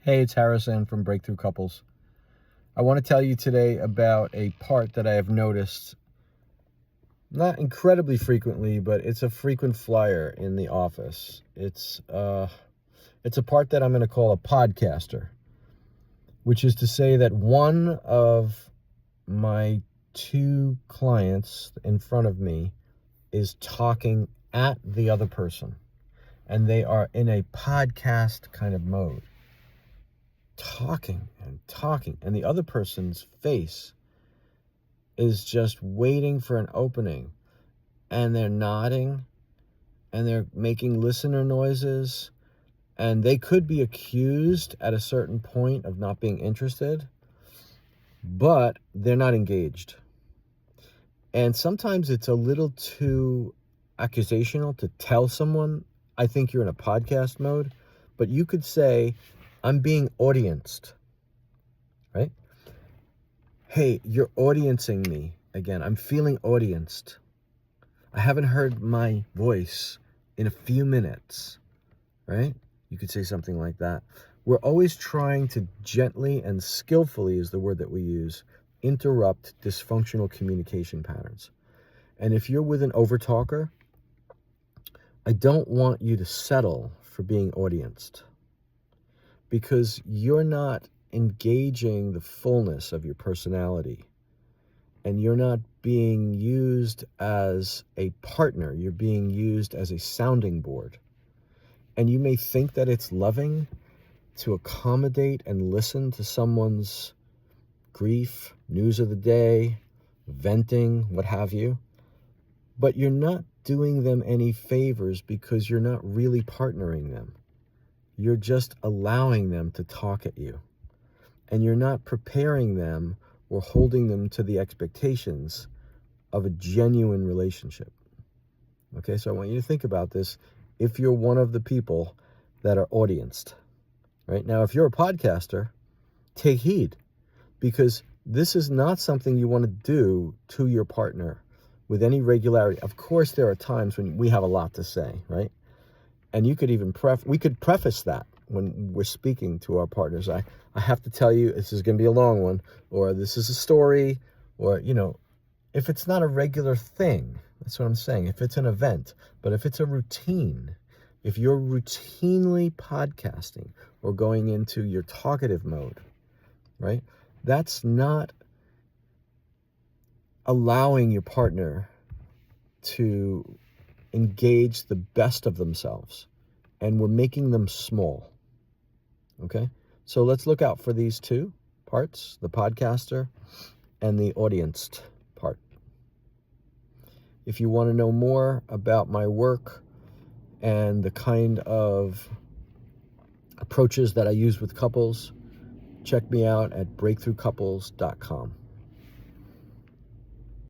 Hey, it's Harrison from Breakthrough Couples. I want to tell you today about a part that I have noticed, not incredibly frequently, but it's a frequent flyer in the office. It's a part that I'm going to call a podcaster, which is to say that one of my two clients in front of me is talking at the other person, and they are in a podcast kind of mode. Talking and talking, and the other person's face is just waiting for an opening, and they're nodding and they're making listener noises, and they could be accused at a certain point of not being interested, but they're not engaged. And sometimes it's a little too accusational to tell someone, I think you're in a podcast mode, but you could say, I'm being audienced, right? Hey, you're audiencing me again. I'm feeling audienced. I haven't heard my voice in a few minutes, right? You could say something like that. We're always trying to gently and skillfully, is the word that we use, interrupt dysfunctional communication patterns. And if you're with an overtalker, I don't want you to settle for being audienced, because you're not engaging the fullness of your personality, and you're not being used as a partner. You're being used as a sounding board. And you may think that it's loving to accommodate and listen to someone's grief, news of the day, venting, what have you, but you're not doing them any favors, because you're not really partnering them. You're just allowing them to talk at you, and you're not preparing them or holding them to the expectations of a genuine relationship. Okay, so I want you to think about this if you're one of the people that are audienced. Right now, if you're a podcaster, take heed, because this is not something you want to do to your partner with any regularity. Of course, there are times when we have a lot to say, right? And you could even we could preface that when we're speaking to our partners. I have to tell you, this is going to be a long one, or this is a story, or, if it's not a regular thing, that's what I'm saying. If it's an event, but if it's a routine, if you're routinely podcasting or going into your talkative mode, right? That's not allowing your partner to engage the best of themselves, and we're making them small. Okay? So let's look out for these two parts, the podcaster and the audienced part. If you want to know more about my work and the kind of approaches that I use with couples, check me out at breakthroughcouples.com.